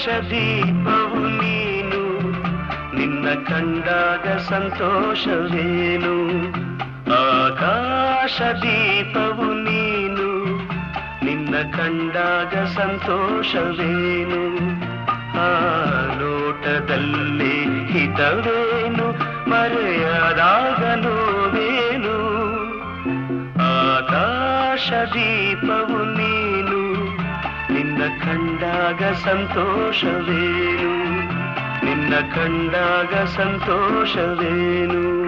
ದೀಪವು ನೀನು, ನಿನ್ನ ಕಂಡಾಗ ಸಂತೋಷವೇನು. ಆಕಾಶ ದೀಪವು ನೀನು, ನಿನ್ನ ಕಂಡಾಗ ಸಂತೋಷವೇನು. ಆ ನೋಟದಲ್ಲಿ ಹಿತವೇನು, ಮರೆಯದಾಗ ನೋವೇನು. ಆಕಾಶ ದೀಪವು ನೀನು, ನಿನ್ನ ಕಂಡಾಗ ಸಂತೋಷವೇನು, ನಿನ್ನ ಕಂಡಾಗ ಸಂತೋಷವೇನು.